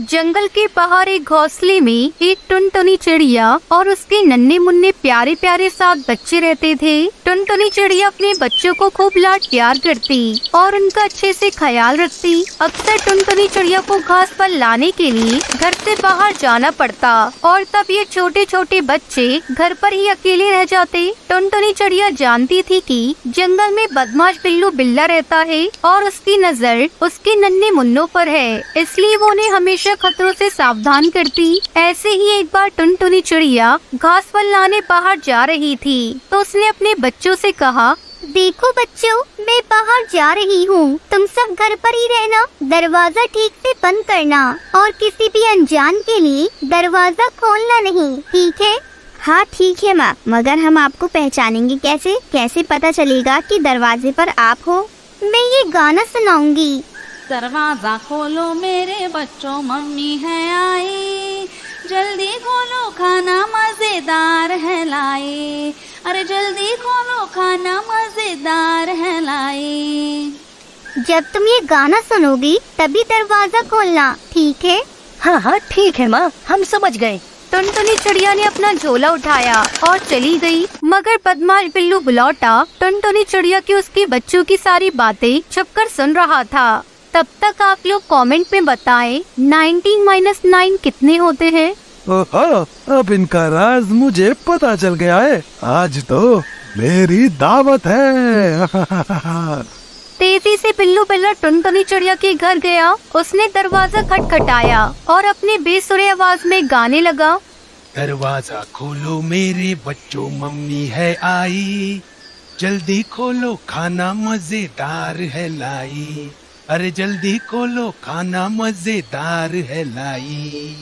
जंगल के बाहर एक घोंसले में एक टुनटुनी चिड़िया और उसके नन्हे मुन्ने प्यारे प्यारे 7 बच्चे रहते थे। टुनटुनी चिड़िया अपने बच्चों को खूब लाड प्यार करती और उनका अच्छे से ख्याल रखती। अक्सर टुनटुनी चिड़िया को घास पर लाने के लिए घर से बाहर जाना पड़ता और तब ये छोटे छोटे बच्चे घर पर ही अकेले रह जाते। टुनटुनी चिड़िया जानती थी कि जंगल में बदमाश बिल्लू बिल्ला रहता है और उसकी नजर उसके नन्हे मुन्नों पर है, इसलिए वो उन्हें हमेशा खतरों से सावधान करती। ऐसे ही एक बार टुनटुनी चिड़िया घास पर लाने बाहर जा रही थी तो उसने अपने बच्चों से कहा, देखो बच्चों, मैं बाहर जा रही हूँ, तुम सब घर पर ही रहना, दरवाजा ठीक से बंद करना और किसी भी अनजान के लिए दरवाजा खोलना नहीं, ठीक है? हाँ ठीक है माँ, मगर हम आपको पहचानेंगे कैसे? कैसे पता चलेगा कि दरवाजे पर आप हो? मैं ये गाना सुनाऊंगी। दरवाजा खोलो मेरे बच्चों, मम्मी है आई, जल्दी खोलो खाना मजेदार है लाई, अरे जल्दी खोलो खाना मजेदार है लाई। जब तुम ये गाना सुनोगी तभी दरवाजा खोलना, ठीक है? हाँ हाँ ठीक है माँ, हम समझ गए। टुनटुनी चिड़िया ने अपना झोला उठाया और चली गई, मगर बदमाश बिल्लू बुलौटा टुनटुनी चिड़िया की उसके बच्चों की सारी बातें छुपकर सुन रहा था। तब तक आप लोग कमेंट में बताएं 19 - 9 कितने होते हैं? ओहो, अब इनका राज मुझे पता चल गया है। आज तो मेरी दावत है। तेजी से बिल्लू बिल्ला टुनटुनी चिड़िया के घर गया। उसने दरवाजा खटखटाया और अपने बेसुरे आवाज में गाने लगा, दरवाजा खोलो मेरे बच्चों, मम्मी है आई, जल्दी खोलो खाना मजेदार है लाई, अरे जल्दी खोलो खाना मजेदार है लाई।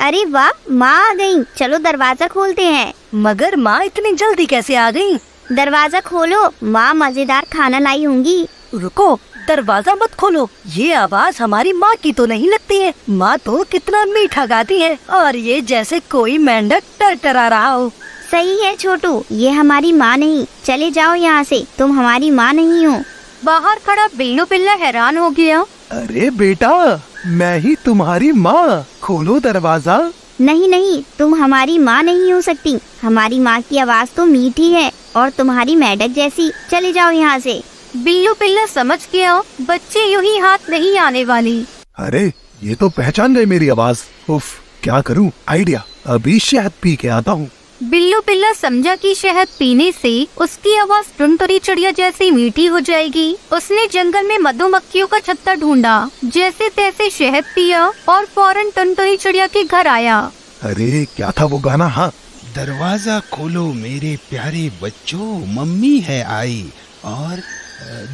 अरे वाह, माँ आ गई, चलो दरवाजा खोलते हैं। मगर माँ इतनी जल्दी कैसे आ गई? दरवाजा खोलो, माँ मजेदार खाना लाई होंगी। रुको, दरवाजा मत खोलो, ये आवाज हमारी माँ की तो नहीं लगती है। माँ तो कितना मीठा गाती है और ये जैसे कोई मेंढक टरटरा रहा हो। सही है छोटू, ये हमारी माँ नहीं, चले जाओ यहाँ से, तुम हमारी माँ नहीं हो। बाहर खड़ा बिल्लू बिल्ला हैरान हो गया। अरे बेटा, मैं ही तुम्हारी माँ, खोलो दरवाजा। नहीं नहीं, तुम हमारी माँ नहीं हो सकती, हमारी माँ की आवाज तो मीठी है और तुम्हारी मेंढक जैसी, चले जाओ यहाँ से। बिल्लू बिल्ला समझ गया बच्चे यूं ही हाथ नहीं आने वाली। अरे ये तो पहचान गए मेरी आवाज। उफ, क्या करूँ? आइडिया, अभी शहद पी के आता हूँ। बिल्लू बिल्ला समझा कि शहद पीने से उसकी आवाज टुनटुनी चिड़िया जैसी मीठी हो जाएगी। उसने जंगल में मधुमक्खियों का छत्ता ढूंढा, जैसे तैसे शहद पिया और फौरन टुनटुनी चिड़िया के घर आया। अरे क्या था वो गाना? हाँ, दरवाजा खोलो मेरे प्यारे बच्चों, मम्मी है आई, और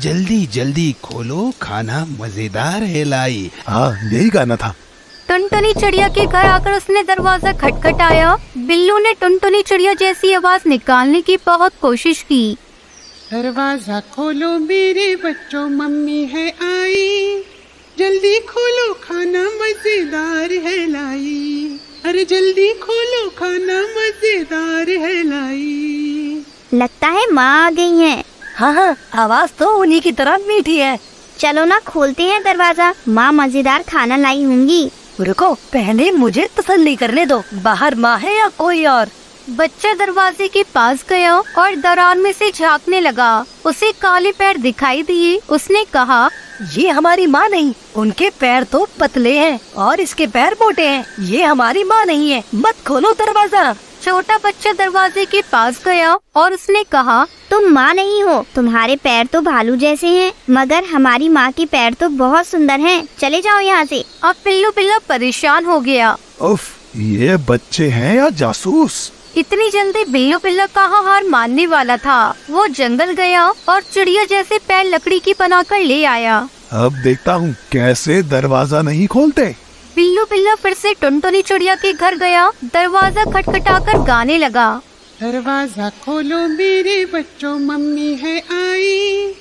जल्दी जल्दी खोलो खाना मजेदार है लाई। हाँ यही गाना था। टुनटुनी चिड़िया के घर आकर उसने दरवाजा खटखटाया। बिल्लू ने टुनटुनी चिड़िया जैसी आवाज निकालने की बहुत कोशिश की। दरवाजा खोलो मेरे बच्चों, मम्मी है आई, जल्दी खोलो खाना मजेदार है लाई, अरे जल्दी खोलो खाना मजेदार है लाई। लगता है माँ आ गई है। हाँ हाँ, आवाज तो उन्हीं की तरह मीठी है। चलो ना, खोलते हैं दरवाजा, माँ मजेदार खाना लाई होंगी। रुको, पहले मुझे तसल्ली करने दो, बाहर माँ है या कोई और। बच्चा दरवाजे के पास गया और दरार में से झांकने लगा। उसे काले पैर दिखाई दिए। उसने कहा, ये हमारी माँ नहीं, उनके पैर तो पतले हैं और इसके पैर मोटे हैं, ये हमारी माँ नहीं है, मत खोलो दरवाजा। छोटा बच्चा दरवाजे के पास गया और उसने कहा, तुम माँ नहीं हो, तुम्हारे पैर तो भालू जैसे हैं, मगर हमारी माँ के पैर तो बहुत सुंदर हैं, चले जाओ यहाँ से। अब बिल्लू बिल्ला परेशान हो गया। उफ, ये बच्चे हैं या जासूस? इतनी जल्दी बिल्लू बिल्ला कहाँ हार मानने वाला था। वो जंगल गया और चिड़िया जैसे पैर लकड़ी की बनाकर ले आया। अब देखता हूँ कैसे दरवाजा नहीं खोलते। बिल्लू बिल्ला फिर से टुनटुनी चिड़िया के घर गया। दरवाजा खटखटाकर गाने लगा, दरवाजा खोलो मेरे बच्चों, मम्मी है आई,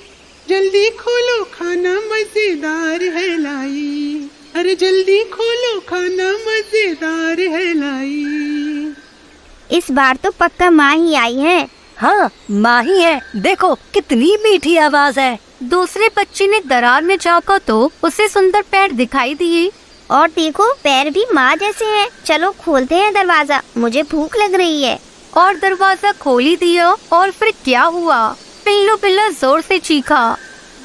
जल्दी खोलो खाना मजेदार है लाई, अरे जल्दी खोलो खाना मजेदार है लाई। इस बार तो पक्का माँ ही आई है। हाँ, माँ ही है, देखो कितनी मीठी आवाज है। दूसरे बच्चे ने दरार में झांका तो उसे सुंदर पैर दिखाई दिए और देखो पैर भी माँ जैसे हैं। चलो खोलते हैं दरवाजा, मुझे भूख लग रही है। और दरवाजा खोल ही दिया और फिर क्या हुआ, पिल्लू बिल्ला जोर से चीखा।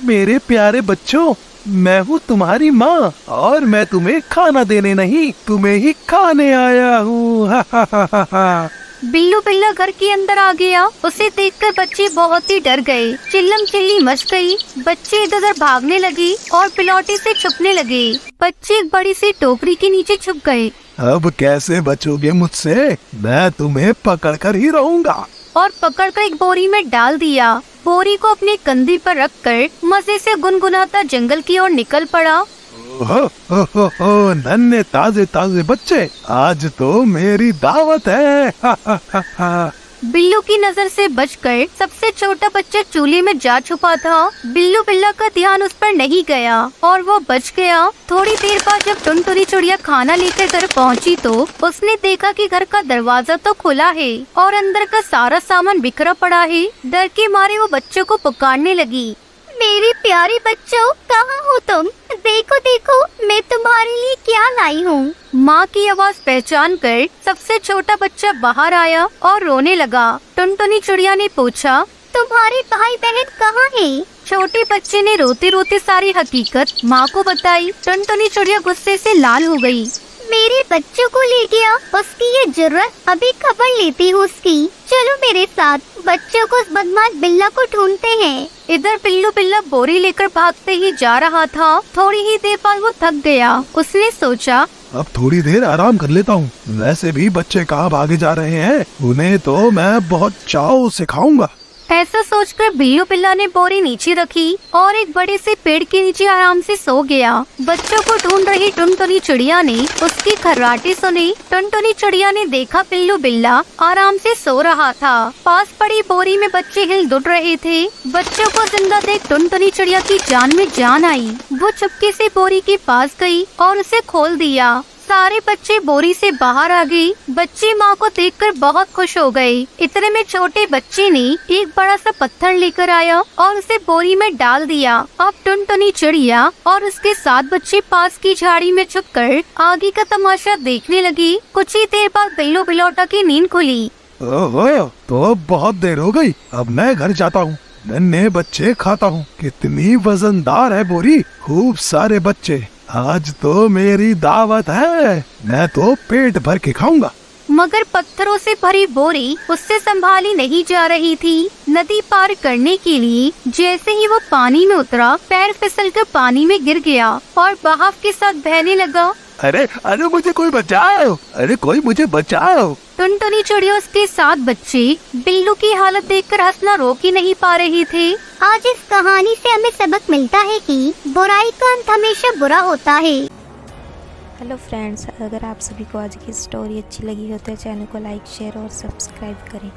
मेरे प्यारे बच्चों, मैं हूँ तुम्हारी माँ और मैं तुम्हें खाना देने नहीं, तुम्हें ही खाने आया हूँ। हा हा हा हा हा। बिल्लू बिल्ला घर के अंदर आ गया। उसे देखकर बच्चे बहुत ही डर गए। चिल्लम चिल्ली मच गई। बच्चे इधर उधर भागने लगे और पिलौटे से छुपने लगे। बच्चे एक बड़ी सी टोकरी के नीचे छुप गए। अब कैसे बचोगे मुझसे, मैं तुम्हें पकड़ कर ही रहूंगा। और पकड़कर एक बोरी में डाल दिया। बोरी को अपने कंधे पर रखकर मजे से गुनगुनाता जंगल की ओर निकल पड़ा। हो नन्हे ताजे ताजे बच्चे, आज तो मेरी दावत है। हा हा हा हा। बिल्लू की नजर से बचकर सबसे छोटा बच्चा चूल्हे में जा छुपा था। बिल्लू बिल्ला का ध्यान उस पर नहीं गया और वो बच गया। थोड़ी देर बाद जब टुनटुनी चिड़िया खाना लेकर घर पहुंची तो उसने देखा कि घर का दरवाजा तो खुला है और अंदर का सारा सामान बिखरा पड़ा है। डर के मारे वो बच्चों को पुकारने लगी। मेरे प्यारे बच्चों, कहाँ हो तुम? देखो देखो, मैं तुम्हारे लिए क्या लाई हूँ। माँ की आवाज पहचान कर सबसे छोटा बच्चा बाहर आया और रोने लगा। टुनटुनी चिड़िया ने पूछा, तुम्हारे भाई बहन कहाँ हैं? छोटे बच्चे ने रोते रोते सारी हकीकत माँ को बताई। टुनटुनी चिड़िया गुस्से से लाल हो गई। मेरे बच्चों को ले गया, उसकी ये जुर्रत, अभी खबर लेती हूँ उसकी। चलो मेरे साथ, बच्चों को उस बदमाश बिल्ला को ढूंढते हैं। इधर पिल्लू बिल्ला बोरी लेकर भागते ही जा रहा था। थोड़ी ही देर बाद वो थक गया। उसने सोचा, अब थोड़ी देर आराम कर लेता हूँ। वैसे भी बच्चे कहाँ भागे जा रहे हैं, उन्हें तो मैं बहुत चाव से खाऊंगा। ऐसा सोचकर बिल्लू बिल्ला ने बोरी नीचे रखी और एक बड़े से पेड़ के नीचे आराम से सो गया। बच्चों को ढूंढ रही टुनटुनी चिड़िया ने उसकी खर्राटे सुनी। टुनटुनी चिड़िया ने देखा पिल्लू बिल्ला आराम से सो रहा था। पास पड़ी बोरी में बच्चे हिल डुल रहे थे। बच्चों को जिंदा देख टुनटुनी चिड़िया की जान में जान आई। वो चुपके से बोरी के पास गई और उसे खोल दिया। सारे बच्चे बोरी से बाहर आ गए। बच्चे माँ को देखकर बहुत खुश हो गए। इतने में छोटे बच्चे ने एक बड़ा सा पत्थर लेकर आया और उसे बोरी में डाल दिया। अब टुनटुनी चिड़िया और उसके 7 बच्चे पास की झाड़ी में छुपकर आगे का तमाशा देखने लगी। कुछ ही देर बाद बिल्लू बिलौटा की नींद खुली। ओहो, तो अब बहुत देर हो गई, अब मैं घर जाता हूँ। नन्हे बच्चे खाता हूँ। कितनी वजनदार है बोरी, खूब सारे बच्चे। आज तो मेरी दावत है, मैं तो पेट भर के खाऊंगा। मगर पत्थरों से भरी बोरी उससे संभाली नहीं जा रही थी। नदी पार करने के लिए जैसे ही वो पानी में उतरा, पैर फिसलकर पानी में गिर गया और बहाव के साथ बहने लगा। अरे अरे मुझे कोई बचाओ, अरे कोई मुझे बचाओ। टुनटुनी चिड़िया उसके 7 बच्चे बिल्लू की हालत देखकर हंसना रोक ही नहीं पा रहे थे। आज इस कहानी से हमें सबक मिलता है कि बुराई का अंत हमेशा बुरा होता है। हेलो फ्रेंड्स, अगर आप सभी को आज की स्टोरी अच्छी लगी हो तो चैनल को लाइक, शेयर और सब्सक्राइब करें।